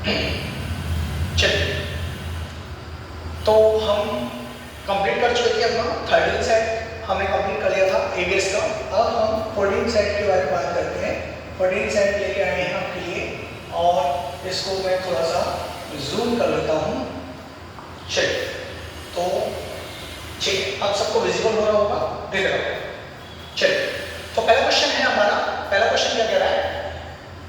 चलिए, तो हम कंप्लीट कर चुके थे अपना 13 सेट हमने कंप्लीट कर लिया था एबीएस का। अब हम 14 सेट के बारे में बात करते हैं। 14 सेट लेके आए हैं आपके लिए और इसको मैं थोड़ा सा जूम कर लेता हूँ। चलिए, तो ठीक, अब सबको विजिबल हो रहा होगा, देख रहा होगा। चलिए, तो पहला क्वेश्चन है हमारा। पहला क्वेश्चन क्या कह रहा है?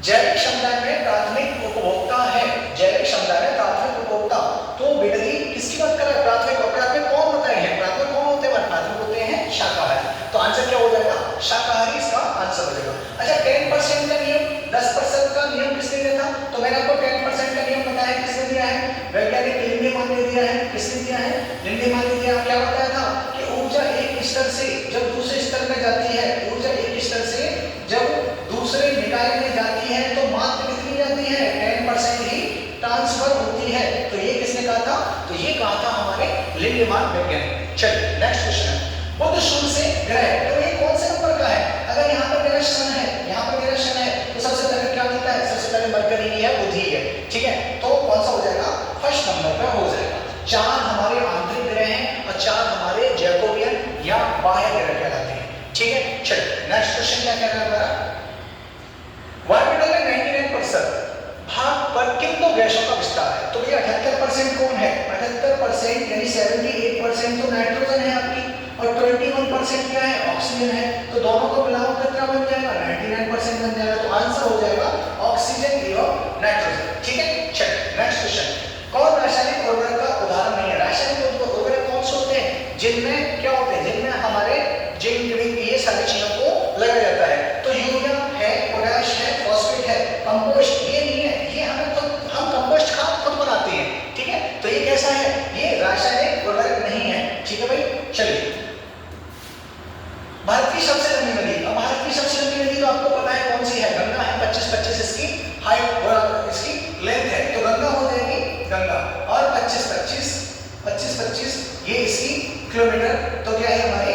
जैविक समुदाय में प्राथमिक उपभोक्ता है। जैविक समुदाय में प्राथमिक उपभोक्ता, तो बेटा जी किसकी बात कर रहा है? प्राथमिक। और प्राथमिक कौन होता है? प्राथमिक कौन होते हैं? प्राथमिक होते हैं शाकाहारी। तो आंसर क्या हो जाएगा? शाकाहारी इसका आंसर हो जाएगा। अच्छा, 10% का नियम, 10% का नियम किसने दिया था? तो मैंने आपको 10% का नियम बताया, किसने दिया है? वैज्ञानिक लिंडेमान ने दिया है। किसने दिया है? लिंडेमान ने दिया। क्या बताया था कि ऊर्जा एक स्तर से जब दूसरे स्तर में जाती है, ऊर्जा एक स्तर से जब दूसरे निकाय में जाती है तो मात्र कितनी जाती है? 10% ही ट्रांसफर होती है। तो ये किसने कहा था? तो ये कहा था हमारे लिंडेमान वैज्ञानिक। चलिए, नेक्स्ट क्वेश्चन है बुध सूर्य से ग्रह। तो ये कौन से नंबर का है? अगर यहाँ पर मेरा सन है, यहाँ पर मेरा सन है, तो सबसे पहले क्या मिलता है? सबसे पहले मरकरी ही है, बुध ही है। ठीक है, तो कौन सा हो जाएगा? फर्स्ट नंबर का हो जाएगा। 4 हमारे आंतरिक ग्रह हैं और 4 हमारे जैकोबियन या बाह्य ग्रह कहलाते हैं। ठीक है, चलिए नेक्स्ट क्वेश्चन क्या कह रहा है हमारा? वायुमंडल में 99% भाग पर किन दो गैसों का विस्तार है? तो भैया 78% कौन है? 78% यानी 78% तो नाइट्रोजन है आपकी, और 21% क्या है? ऑक्सीजन है। तो दोनों को मिलाओ कितना बन जाएगा? 99% बन जाएगा। तो आंसर हो जाएगा ऑक्सीजन एवं नाइट्रोजन। ठीक है, चलिए नेक्स्ट क्वेश्चन। कौन रासायनिक उर्वरक का उदाहरण नहीं है? रासायनिक उर्वरक कौन से होते हैं? जिनमें क्या होते हैं? जिनमें हमारे जिंक ये सारी चीजों को लगाया जाता है। तो यूरिया है, पोटाश है, फॉस्फेट है, कंपोस्ट ये नहीं है, ये हम कंपोस्ट खाद खुद बनाते हैं। ठीक है, तो ये कैसा है? ये रासायनिक उर्वरक नहीं है। ठीक है भाई, चलिए भारत की सबसे लंबी नदी। अब भारत की सबसे लंबी नदी तो आपको पता है कौन सी है? गंगा है। 25-25 इसकी हाइट और इसकी लेंथ है, तो गंगा हो जाएगी गंगा। और 25-25 ये इसकी किलोमीटर, तो क्या है हमारी?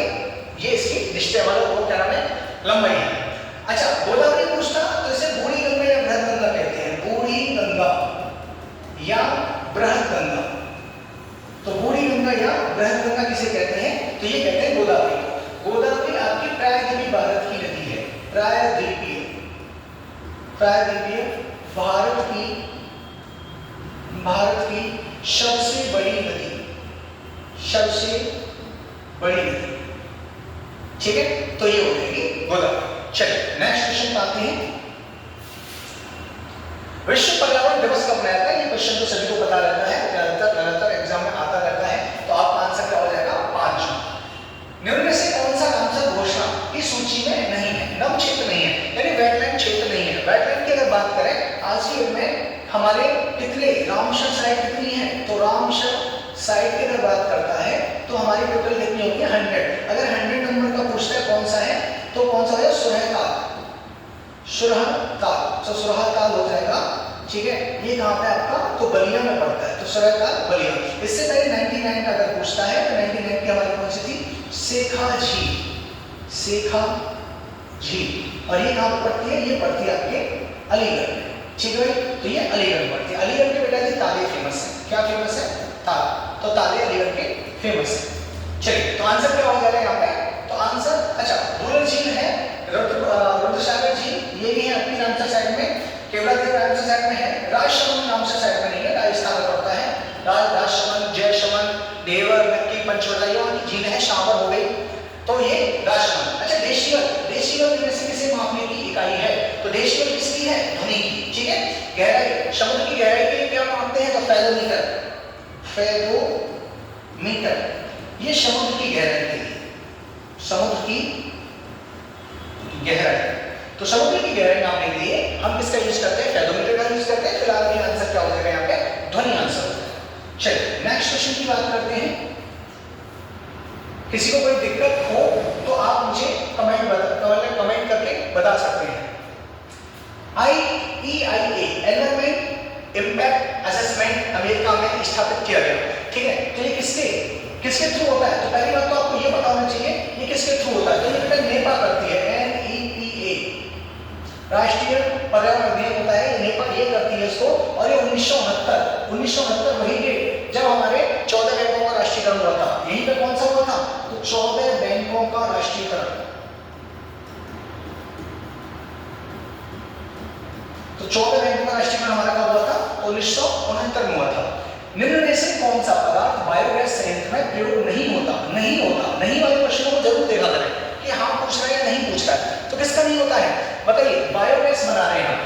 ये इसकी डिस्टेंस वाला वो क्या नाम है? लंबाई है। अच्छा, गोदावरी पूछता तो इसे बूढ़ी गंगा या बृहद गंगा कहते हैं। बूढ़ी गंगा या बृहद गंगा, तो बूढ़ी गंगा या बृहद गंगा किसे कहते हैं? तो ये कहते हैं गोदावरी को। गोदावरी आपकी प्रायद्वीपीय भारत की नदी है। प्रायद्वीपीय भारत की सबसे बड़ी नदी, सबसे बड़ी नदी। ठीक है, तो ये हो जाएगी गोदावरी। चलिए नेक्स्ट क्वेश्चन आते हैं। विश्व पर्यावरण दिवस कब मनाया जाता है? ये क्वेश्चन तो सभी को पता रहता है, लगातार एग्जाम में आता रहता है। तो आपका आंसर क्या हो जाएगा? 5 जून। निम्न में से कौन सा रामसर घोषणा की सूची में नहीं है? नम क्षेत्र नहीं है, यानी वेटलैंड क्षेत्र नहीं है। वेटलैंड की अगर बात करें आज की युग में हमारे कितने रामसर साइट कितनी है? तो रामसर साइट की अगर बात करता है तो हमारी टोटल कितनी होगी? 100। अगर 100 नंबर का पूछता है कौन सा है, तो कौन सा है? सुरहताल। तो सुरहताल हो जाएगा। ठीक है, ये कहाँ पे आपका? तो बलिया में पड़ता है, तो सुरहताल बलिया। इससे पहले 99 का अगर पूछता है तो 99 की हमारी कौन सी थी? शेखा झील। और ये कहाँ पर पड़ती है? ये पड़ती है आपके अलीगढ़ में। ठीक है, तो ये अलीगढ़ पड़ती है। अलीगढ़ के बेटा जी ताले फेमस है। क्या फेमस है? ताल। तो ताले अलीगढ़ के फेमस है। चलिए, तो आंसर क्या हो जाएगा यहाँ पे? तो आंसर, अच्छा भूलर झील है, रुद्रसागर झील ये भी है अपनी रामसर साइड में, केवलादेव रामसर साइड में है, राजसमंद रामसर साइड में नहीं है, राजस्थान में पड़ता है। राजसमंद, जयसमंद, देवर, नक्की, पंचवटी की झील है, शावर हो गई, तो ये राजसमंद। अच्छा, डेसिबल किसे मापने की इकाई है? तो डेसिबल किसकी है? ध्वनि की। ठीक है, गहराई, समुद्र की गहराई के लिए क्या मापते हैं? तो फेथोमीटर। ये समुद्र की गहराई के लिए, समुद्र की गहराई, तो समुद्र की गहराई नापने के लिए हम किसका यूज करते हैं? फेथोमीटर का यूज करते हैं। फिलहाल ये आंसर क्या हो जाएगा यहाँ पे? ध्वनि आंसर हो जाएगा। चलिए नेक्स्ट क्वेश्चन की बात करते हैं। किसी को कोई दिक्कत हो तो आप मुझे कमेंट करके बता सकते हैं। IEIA environment impact assessment America में स्थापित किया गया। ठीक है, तो ये किसके थ्रू होता है? तो पहली बात तो आपको ये पता होना चाहिए ये किसके थ्रू होता है। तो ये बेटा नेपा करती है, NEPA राष्ट्रीय पर्यावरण अध्ययन होता है। ये ए करती है इसको, और ये 1969 वही डेट जब हमारे 14 बैंकों का राष्ट्रीयकरण हुआ था। यहीं पे कौन सा हुआ था? तो 14 बैंकों का राष्ट्रीयकरण। तो 14 बैंकों का राष्ट्रीयकरण हमारा कब हुआ था? 1969 में हुआ था। निम्न में से कौन सा पदार्थ बायोगैस संयंत्र में प्रयोग नहीं होता? नहीं वाले प्रश्नों को जरूर देखा करें कि हाँ पूछ रहा है या नहीं पूछ रहा है। तो किसका नहीं होता है बताइए? बायोगैस बना रहे हैं,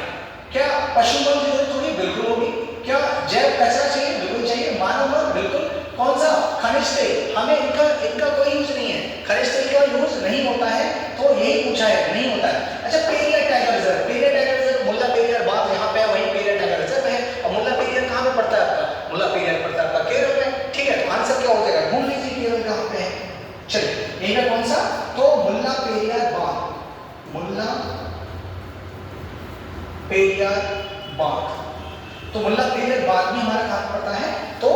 क्या पशु बल की जरूरत होगी? बिल्कुल होगी। क्या जैव कचरा चाहिए? बिल्कुल चाहिए। मानव बल? बिल्कुल। कौन सा? खनिज तेल, हमें इनका कोई यूज नहीं है, खनिज तेल का यूज नहीं होता है, तो यही पूछा है, नहीं होता है। अच्छा, पेरियार टाइगर रिजर्व, मुल्ला पेरियार बात यहाँ पे वही पेरियार टाइगर रिजर्व है। और मुल्ला पेरियार कहाँ पे पड़ता है आपका? मुल्ला पेरियार पड़ता है आपका केरल में। ठीक है, तो आंसर क्या हो जाएगा? ढूंढ लीजिए केरल कहाँ पे है। चलिए, यही है कौन सा? तो मुल्ला पेरियार बांध, मुल्ला पेरियार बांध। तो मुल्ला पेरियार बांध भी हमारा कहाँ पड़ता है? तो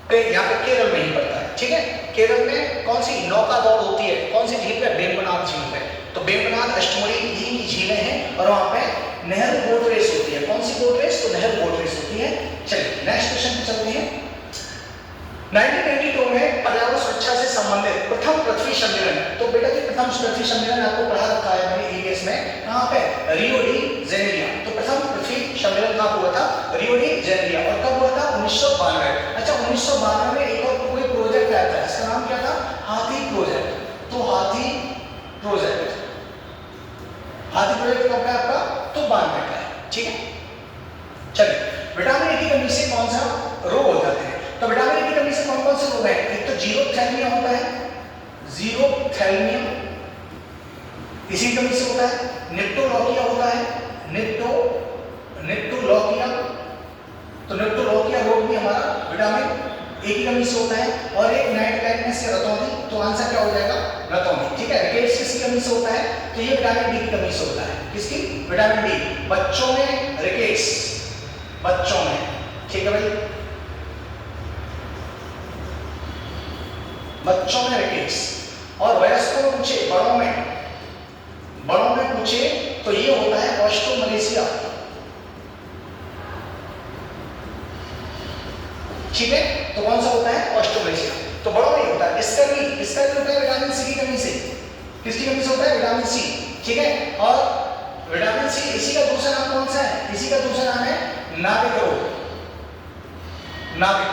यहाँ पे केरल में ही पड़ता है। ठीक है, केरल में कौन सी नौका दौड़ होती है? कौन सी झील पे? वेम्बनाड झील पे। तो वेम्बनाड, अष्टमुड़ी इन्हीं की झीलें हैं, और वहां पे नेहरू बोट रेस होती है। कौन सी बोट रेस? तो नेहरू बोट रेस होती है। चलिए नेक्स्ट क्वेश्चन पे चलते हैं। 1992 में पर्यावरण सुरक्षा से संबंधित प्रथम पृथ्वी सम्मेलन, तो बेटा जी प्रथम पृथ्वी सम्मेलन आपको पढ़ा रखा है मैंने ईवीएस में, कहाँ पे? Rio de Janeiro. तो प्रथम पृथ्वी सम्मेलन कहाँ हुआ था? Rio de Janeiro. और कब हुआ था? 1992। अच्छा, 1992 में एक और कोई प्रोजेक्ट आया था, इसका नाम क्या था? हाथी प्रोजेक्ट। तो हाथी प्रोजेक्ट कब का आपका? तो 92 का है। ठीक है, चलिए विटामिन ए की कमी से कौन सा रोग हो जाते हैं? तो विटामिन ए की कमी से कौन कौन से रोग हैं? एक तो जीरोथैल्मिया होता है, जीरोथैल्मिया इसी कमी से होता है। निप्टोलॉकिया होता है, निप्टोलॉकिया। तो निप्टोलॉकिया रोग भी हमारा विटामिन ए की कमी से होता है। और एक नाइट ब्लाइंडनेस या रतौंधी, तो आंसर क्या हो जाएगा? रतौंधी। ठीक है, रिकेट्स किसकी कमी से होता है? तो ये विटामिन डी की कमी से होता है। किसकी? Vitamin D. बच्चों में रिकेट्स, बच्चों में। ठीक है भाई, बच्चों में रिकेट्स। और वयस्कों में पूछे, बड़ों में पूछे तो ये होता है ऑस्ट्रोमलेशिया। ठीक है, तो कौन सा होता है? ऑस्ट्रोमलेशिया। तो बड़ों में होता है। इसका भी होता है विटामिन सी की कमी से। किसकी कमी से होता है? Vitamin C. ठीक है, और विटामिन सी, इसी का दूसरा नाम कौन सा है? इसी का दूसरा नाम है नाभिक रोग। नाभिक,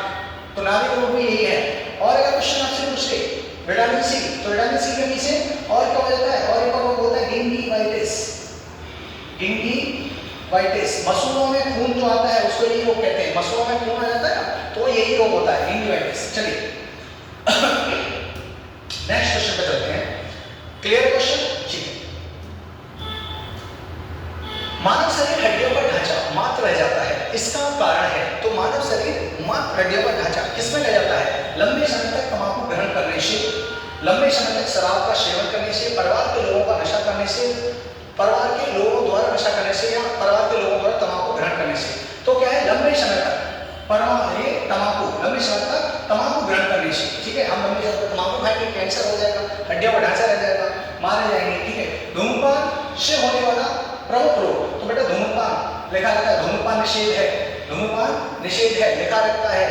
तो नाभिक रोग भी यही है। और अगर क्वेश्चन आपसे पूछे विटामिन सी, तो विटामिन सी की कमी से और क्या हो जाता है? और एक रोग होता है गिंगीवाइटिस। गिंगीवाइटिस, मसूड़ों में खून जो आता है उसको यही रोग कहते हैं। मसूड़ों में खून आ जाता है ना, तो यही रोग होता है, गिंगीवाइटिस। चलिए नेक्स्ट क्वेश्चन पे चलते हैं। Clear question? ठीक है। मानव शरीर हड्डियों का ढांचा मात्र रह जाता है, इसका कारण है? तो मानव शरीर मात्र हड्डियों का ढांचा किसमें रह जाता है? लंबे समय तक तंबाकू ग्रहण करने से, लंबे समय तक शराब का सेवन करने से, परिवार के लोगों का नशा करने से, परिवार के लोगों द्वारा नशा करने से, या परिवार के लोगों द्वारा तंबाकू ग्रहण करने से। तो क्या है? लंबे समय तक ये तंबाकू, लंबे समय तक तंबाकू ग्रहण करने से। ठीक है, हम लंबे समय तक तंबाकू खाएंगे, कैंसर हो जाएगा, हड्डियों का ढांचा रह जाएगा, मारे जाएंगे। ठीक है, धूम्रपान से होने वाला प्रमुख रोग, तो बेटा धूम्रपान लिखा रहता है, धूम्रपान निषेध है, धूम्रपान निषेध है लिखा रहता है।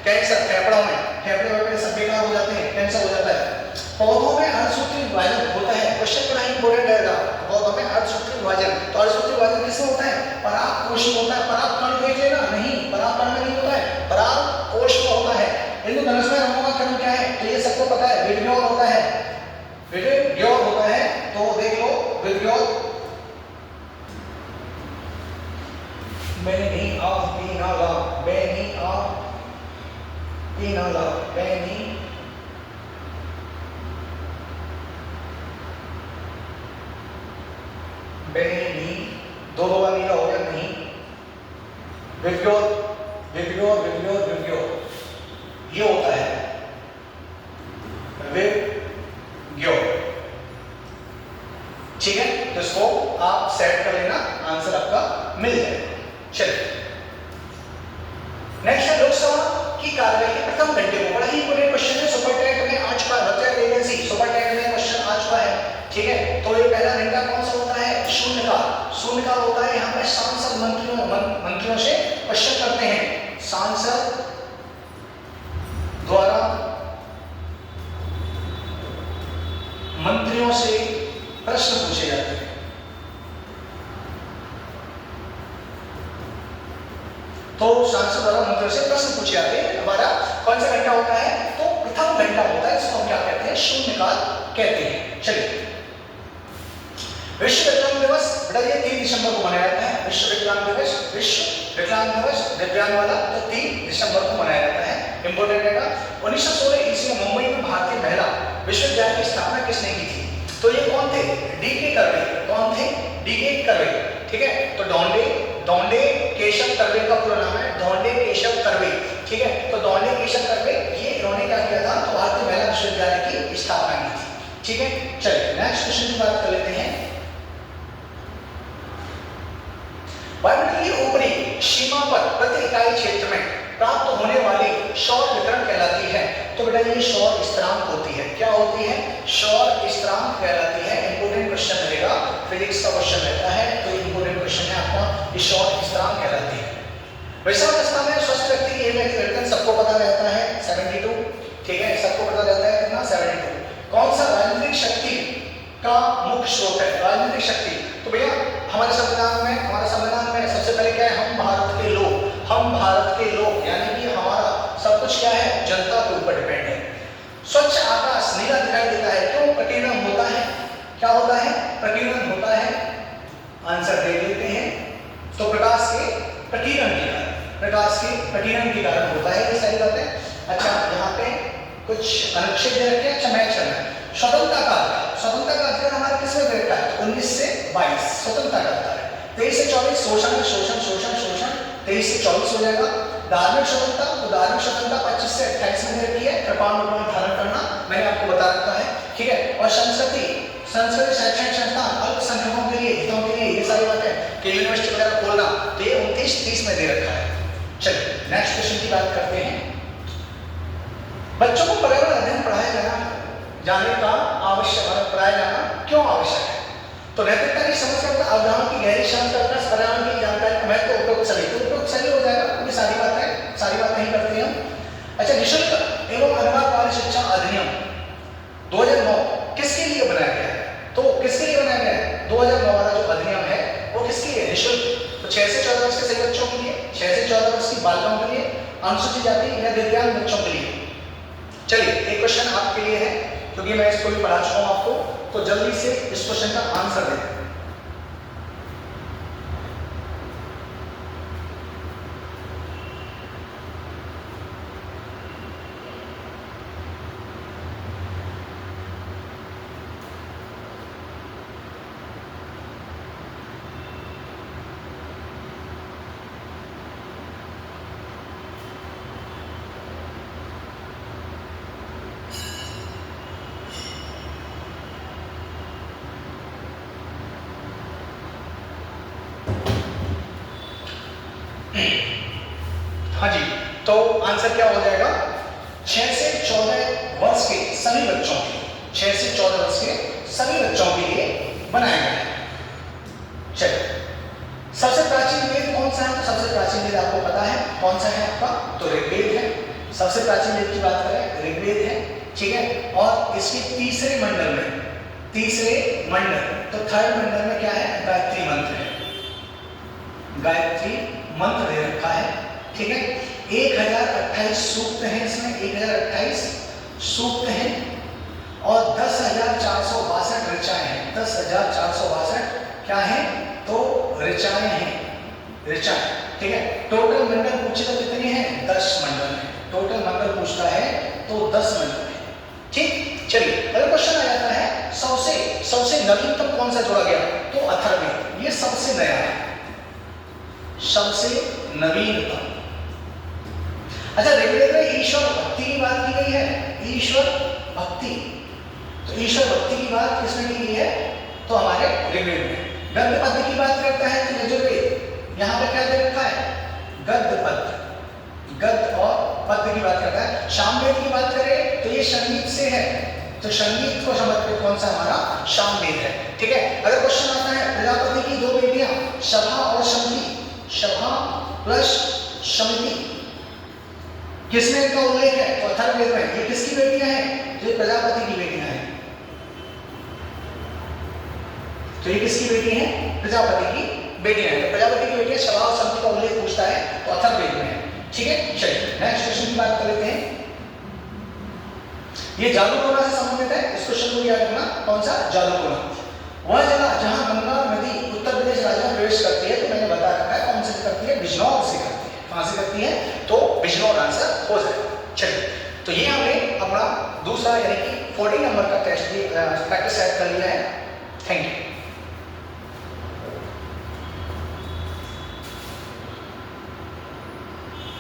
कैंसर, फेफड़ों में, फेफड़े सब बेकार हो जाते हैं, कैंसर हो जाता है। पौधों में अर्धसूत्री विभाजन होता है, क्वेश्चन बड़ा इंपॉर्टेंट रहेगा। पौधों में अर्धसूत्री विभाजन, तो अर्धसूत्री विभाजन किसमें होता है? पराग कोश में होता है। पराग कण देख लेना, नहीं, पराग कण में नहीं होता है, पराग कोश में होता है। इंद्रधनुष में रंगों का क्रम क्या है? तो ये सबको पता है, विग्योर होता है, विग्योर होता है। तो देख लो, विग्योर बेनी ऑफ पीनाला, बेनी ऑफ पीनाला, बेनी बेनी, दो बार नीला हो गया, नहीं, विग्योर, विग्योर, विग्योर, विग्योर, ये होता है विग्योर। ठीक है, तो इसको आप सेट कर लेना, आंसर आपका मिल जाएगा। चलिए नेक्स्ट है लोकसभा की कार्यवाही के प्रथम घंटे को, बड़ा ही इंपॉर्टेंट क्वेश्चन है, सुपर टेट में आ चुका है, वैकेंसी सुपर टेट में क्वेश्चन आ चुका है। ठीक है, तो ये पहला घंटा कौन सा होता है? शून्यकाल। शून्यकाल होता है, यहाँ पे सांसद मंत्रियों मंत्रियों से प्रश्न पूछे जाते हैं। तो सांसद द्वारा मंत्रियों से प्रश्न पूछे जाते हैं। हमारा कौन सा घंटा होता है? तो प्रथम घंटा होता है, इसको हम क्या कहते हैं? शून्यकाल कहते हैं। चलिए, विश्व विकलांग दिवस बेटा ये 3 दिसंबर को मनाया जाता है। विश्व विकलांग दिवस, विश्व विकलांग दिवस दिव्यांग वाला तो 3 दिसंबर को मनाया जाता है। इंपोर्टेंट है। 1916 ईस्वी में मुंबई में भारतीय महिला विश्वविद्यालय की स्थापना किसने की थी? तो ये कौन थे? डी.के. कर्वे। कौन थे? डी.के. कर्वे। ठीक है, तो दौंडे केशव कर्वे का पूरा नाम है दौंडे केशव कर्वे। ठीक है, तो दौंडे केशव कर्वे ये इन्होंने क्या किया था? तो भारतीय महिला विश्वविद्यालय की स्थापना की थी। ठीक है, चलिए नेक्स्ट क्वेश्चन की बात कर लेते हैं। वायुमंडल की ऊपरी सीमा पर प्रति इकाई क्षेत्र में प्राप्त होने वाली सौर विकिरण कहलाती है। तो बेटा ये सौर स्थिरांक होती है। क्या होती है? सौर स्थिरांक कहलाती है। इंपोर्टेंट क्वेश्चन रहेगा, फिजिक्स का क्वेश्चन रहता है, तो इंपोर्टेंट क्वेश्चन है आपका, ये सौर स्थिरांक कहलाती है। वैशावस्था में स्वस्थ व्यक्ति की एज धड़कन सबको पता रहता है 72। ठीक है, सबको पता रहता है कितना? 72। कौन सा राजनीतिक शक्ति का मुख्य स्रोत है? राजनीतिक शक्ति तो भैया हमारे संविधान में सबसे पहले क्या है? हम भारत के लोग यानी कि हमारा सब कुछ क्या है? जनता के ऊपर डिपेंड है। स्वच्छ आकाश नीला दिखाई देता है, क्यों? प्रकीर्णन होता है। क्या होता है? प्रकीर्णन होता है। आंसर देख लेते हैं। तो प्रकाश के प्रकीर्णन के कारण होता है ये सारी बातें। अच्छा, यहाँ पे कुछ अनुच्छेद दे रखे हैं। अच्छा, मैं चलना स्वतंत्रता का अधिकार हमारा किसमें दे रखा है? 19 से 22 स्वतंत्रता का अधिकार है। 23 से 24 शोषण 23 से 24 हो जाएगा। धार्मिक स्वतंत्रता, तो धार्मिक स्वतंत्रता 25 से 28 में दे रखी है। कृपाण धारण करना मैंने आपको बता रखा है। ठीक है, और संस्कृति शैक्षणिक संस्थान अल्पसंख्यकों के लिए, हितों के लिए, ये सारी बातें कि यूनिवर्सिटी वगैरह खोलना, तो ये 29-30 में दे रखा है। चलिए नेक्स्ट क्वेश्चन की बात करते हैं। बच्चों को पर्यावरण अध्ययन पढ़ाया जाना क्यों आवश्यक है? तो नैतिकता की समस्या का अवधारणा की गहरी समझ का विकास, पर्यावरण की जानकारी का महत्व, उपयुक्त सभी हो जाएगा। ये सारी बातें ही करते हैं हम। अच्छा, निःशुल्क एवं अनुवाद वाली शिक्षा अधिनियम 2009 किसके लिए बनाया गया है? तो किसके लिए बनाया गया है? 2009 वाला जो अधिनियम है वो किसके लिए? निःशुल्क। तो 6 से 14 वर्ष के सभी बच्चों के लिए, 6 से 14 वर्ष की बालिकाओं के लिए, अनुसूचित जाति या दिव्यांग बच्चों के लिए। चलिए एक क्वेश्चन आपके लिए है, क्योंकि मैं इसको भी पढ़ा चुका हूं आपको, तो जल्दी से इस क्वेश्चन का आंसर दें। हाँ जी, तो आंसर क्या हो जाएगा? 6 से 14 वर्ष के सभी बच्चों के लिए, 6 से 14 वर्ष के सभी बच्चों के लिए बनाया गया है। चलिए, सबसे प्राचीन वेद कौन सा है? तो सबसे प्राचीन वेद आपको पता है कौन सा है आपका? तो ऋग्वेद है। सबसे प्राचीन वेद की बात करें ऋग्वेद है। ठीक है, और इसके तीसरे मंडल, तो थर्ड मंडल में क्या है? गायत्री मंत्र है। गायत्री मंत्र दे रखा है। ठीक है, 1028 सूक्त हैं इसमें, 1028 सूक्त हैं और 10,462 ऋचाएं हैं। 10,462 क्या है? तो ऋचाएं हैं, ऋचाएं। ठीक है, टोटल मंडल पूछे तो कितने हैं? 10 मंडल है। टोटल मंडल पूछता है तो 10 मंडल है। ठीक, चलिए अगला क्वेश्चन आ जाता है, सबसे नवीनतम कौन सा जोड़ा गया? तो अथर्ववेद, ये सबसे नया है, सबसे नवीनतम। अच्छा, ऋग्वेद में ईश्वर भक्ति की बात की गई है। ईश्वर भक्ति, तो ईश्वर भक्ति की बात किसमें की गई है? तो हमारे ऋग्वेद में। गद्य पद्य की बात करता है तो यजुर्वेद, यहाँ पे क्या दे रखा है? गद्य पद्य, गद्य और पद्य की बात करता है। सामवेद की बात करें तो ये संगीत से है, तो संगीत को समझते कौन सा? हमारा सामवेद है। ठीक है, अगर क्वेश्चन आता है प्रजापति की 2 बेटियां सभा और समिति, सभा प्लस समिति, किसमें इनका उल्लेख है? तो अथर्ववेद में। ये किसकी बेटियां हैं? ये प्रजापति की बेटियां हैं। तो ये किसकी बेटी है? प्रजापति की बेटी है। तो प्रजापति की बेटी शबा और संतु का उल्लेख पूछता है तो अथर्ववेद में है। ठीक है, चलिए नेक्स्ट क्वेश्चन की बात कर लेते हैं। ये जादूटोना से संबंधित है। इस क्वेश्चन को याद रखना, कौन सा? जादूटोना। वह जगह जहां गंगा नदी उत्तर प्रदेश राज्य में प्रवेश करती है, तो मैंने बता रखा है कौन से करती है? बिजनौर से करती है। कहां से करती है? तो बिजनौर आंसर हो जाएगा। चलिए, तो ये हमने अपना दूसरा यानी कि 14 नंबर का टेस्ट भी प्रैक्टिस सेट कर लिया है। Thank you.